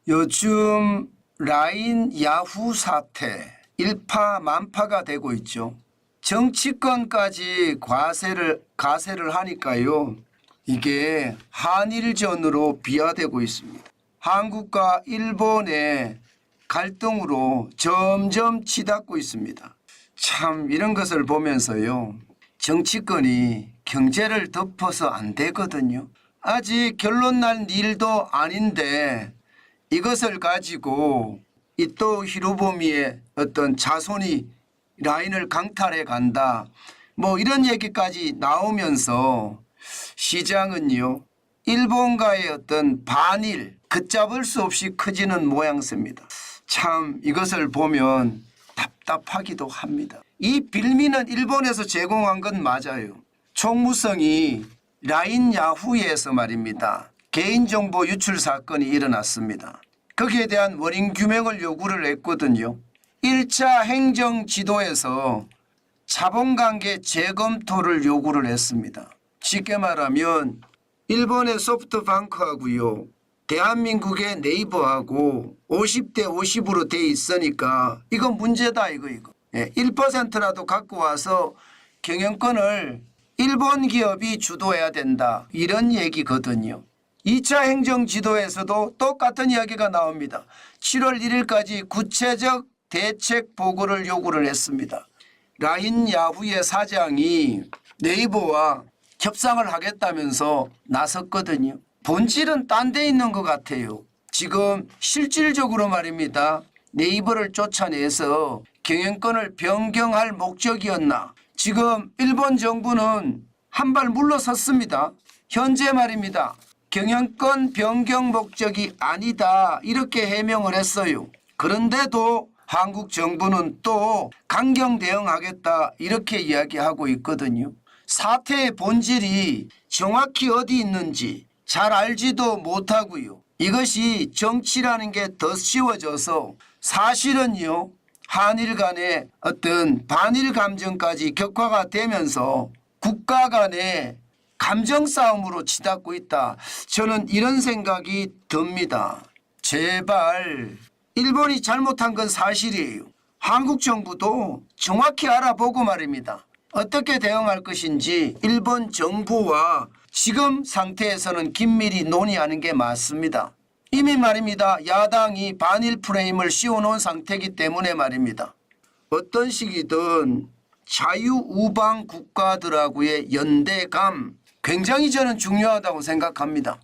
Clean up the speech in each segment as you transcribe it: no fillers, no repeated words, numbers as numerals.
요즘 라인 야후 사태 일파만파가 되고 있죠. 정치권까지 가세를 하니까요. 이게 한일전으로 비화되고 있습니다. 한국과 일본의 갈등으로 점점 치닫고 있습니다. 참 이런 것을 보면서요. 정치권이 경제를 덮어서 안 되거든요. 아직 결론 난 일도 아닌데 이것을 가지고 이토 히로부미의 어떤 자손이 라인을 강탈해 간다. 뭐 이런 얘기까지 나오면서 시장은요. 일본과의 어떤 반일 걷잡을 수 없이 커지는 모양새입니다. 참 이것을 보면 답답하기도 합니다. 이 빌미는 일본에서 제공한 건 맞아요. 총무성이 라인 야후에서 말입니다. 개인정보 유출 사건이 일어났습니다. 거기에 대한 원인 규명을 요구를 했거든요. 1차 행정지도에서 자본관계 재검토를 요구를 했습니다. 쉽게 말하면 일본의 소프트뱅크하고요. 대한민국의 네이버하고 50대 50으로 돼 있으니까 이거 문제다 이거. 1%라도 갖고 와서 경영권을 일본 기업이 주도해야 된다. 이런 얘기거든요. 2차 행정지도에서도 똑같은 이야기가 나옵니다. 7월 1일까지 구체적 대책 보고를 요구를 했습니다. 라인 야후의 사장이 네이버와 협상을 하겠다면서 나섰거든요. 본질은 딴 데 있는 것 같아요. 지금 실질적으로 말입니다. 네이버를 쫓아내서 경영권을 변경할 목적이었나. 지금 일본 정부는 한 발 물러섰습니다. 현재 말입니다. 경영권 변경 목적이 아니다 이렇게 해명을 했어요. 그런데도 한국 정부는 또 강경 대응하겠다 이렇게 이야기하고 있거든요. 사태의 본질이 정확히 어디 있는지 잘 알지도 못하고요. 이것이 정치라는 게 더 쉬워져서 사실은요. 한일 간의 어떤 반일 감정까지 격화가 되면서 국가 간의 감정 싸움으로 치닫고 있다. 저는 이런 생각이 듭니다. 제발 일본이 잘못한 건 사실이에요. 한국 정부도 정확히 알아보고 말입니다. 어떻게 대응할 것인지 일본 정부와 지금 상태에서는 긴밀히 논의하는 게 맞습니다. 이미 말입니다. 야당이 반일 프레임을 씌워놓은 상태이기 때문에 말입니다. 어떤 식이든 자유우방 국가들하고의 연대감 굉장히 저는 중요하다고 생각합니다.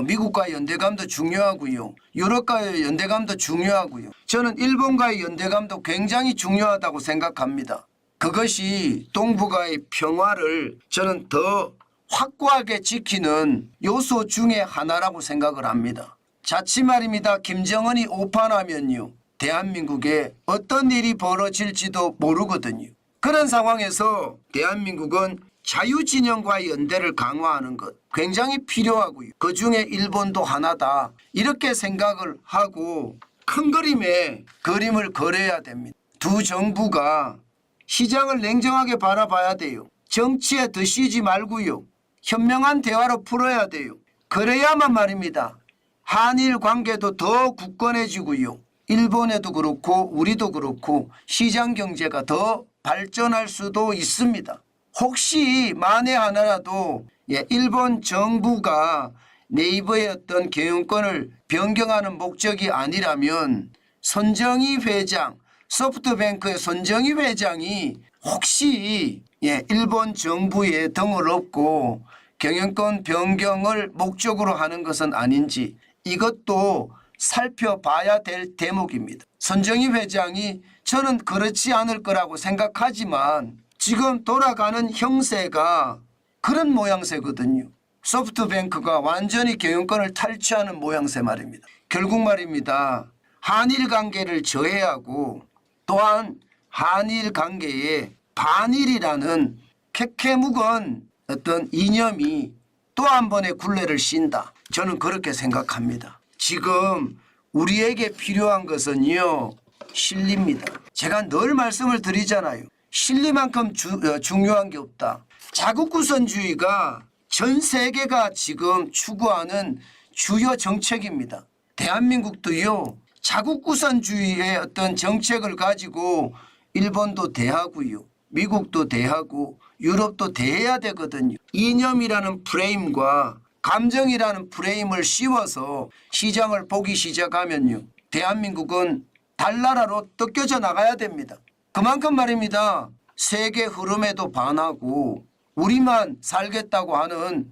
미국과의 연대감도 중요하고요. 유럽과의 연대감도 중요하고요. 저는 일본과의 연대감도 굉장히 중요하다고 생각합니다. 그것이 동북아의 평화를 저는 더 확고하게 지키는 요소 중에 하나라고 생각을 합니다. 자칫 말입니다. 김정은이 오판하면요. 대한민국에 어떤 일이 벌어질지도 모르거든요. 그런 상황에서 대한민국은 자유진영과의 연대를 강화하는 것 굉장히 필요하고요. 그중에 일본도 하나다. 이렇게 생각을 하고 큰 그림의 그림을 그려야 됩니다. 두 정부가 시장을 냉정하게 바라봐야 돼요. 정치에 드시지 말고요. 현명한 대화로 풀어야 돼요. 그래야만 말입니다. 한일 관계도 더 굳건해지고요. 일본에도 그렇고 우리도 그렇고 시장 경제가 더 발전할 수도 있습니다. 혹시 만에 하나라도 일본 정부가 네이버의 어떤 경영권을 변경하는 목적이 아니라면 손정희 회장, 소프트뱅크의 손정희 회장이 혹시 일본 정부에 등을 업고 경영권 변경을 목적으로 하는 것은 아닌지 이것도 살펴봐야 될 대목입니다. 손정희 회장이 저는 그렇지 않을 거라고 생각하지만 지금 돌아가는 형세가 그런 모양새거든요. 소프트뱅크가 완전히 경영권을 탈취하는 모양새 말입니다. 결국 말입니다. 한일 관계를 저해하고 또한 한일 관계에 반일이라는 캐캐묵은 어떤 이념이 또 한 번의 굴레를 쉰다. 저는 그렇게 생각합니다. 지금 우리에게 필요한 것은요. 실리입니다. 제가 늘 말씀을 드리잖아요. 실리만큼 중요한 게 없다. 자국구선주의가 전 세계가 지금 추구하는 주요 정책입니다. 대한민국도요. 자국구선주의의 어떤 정책을 가지고 일본도 대하고요. 미국도 대하고 유럽도 대해야 되거든요. 이념이라는 프레임과 감정이라는 프레임을 씌워서 시장을 보기 시작하면요. 대한민국은 달나라로 뜯겨져 나가야 됩니다. 그만큼 말입니다. 세계 흐름에도 반하고 우리만 살겠다고 하는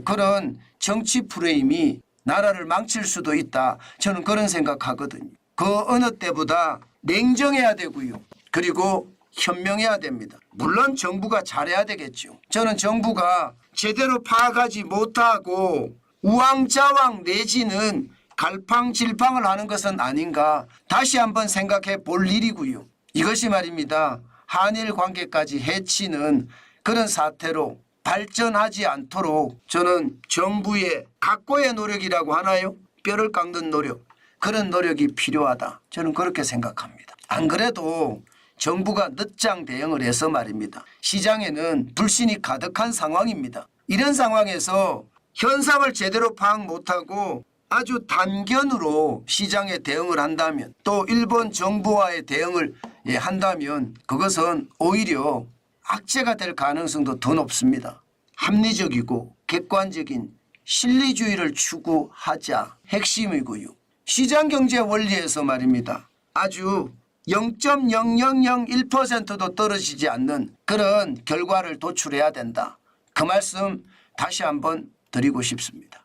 그런 정치 프레임이 나라를 망칠 수도 있다. 저는 그런 생각하거든요. 그 어느 때보다 냉정해야 되고요. 그리고 현명해야 됩니다. 물론 정부가 잘해야 되겠죠. 저는 정부가 제대로 파악하지 못하고 우왕좌왕 내지는 갈팡질팡을 하는 것은 아닌가 다시 한번 생각해 볼 일이고요. 이것이 말입니다. 한일 관계까지 해치는 그런 사태로 발전하지 않도록 저는 정부의 각고의 노력이라고 하나요? 뼈를 깎는 노력, 그런 노력이 필요하다. 저는 그렇게 생각합니다. 안 그래도 정부가 늦장 대응을 해서 말입니다. 시장에는 불신이 가득한 상황입니다. 이런 상황에서 현상을 제대로 파악 못하고 아주 단견으로 시장에 대응을 한다면 또 일본 정부와의 대응을 한다면 그것은 오히려 악재가 될 가능성도 더 높습니다. 합리적이고 객관적인 실리주의를 추구하자 핵심이고요. 시장경제 원리에서 말입니다. 아주 0.0001%도 떨어지지 않는 그런 결과를 도출해야 된다. 그 말씀 다시 한번 드리고 싶습니다.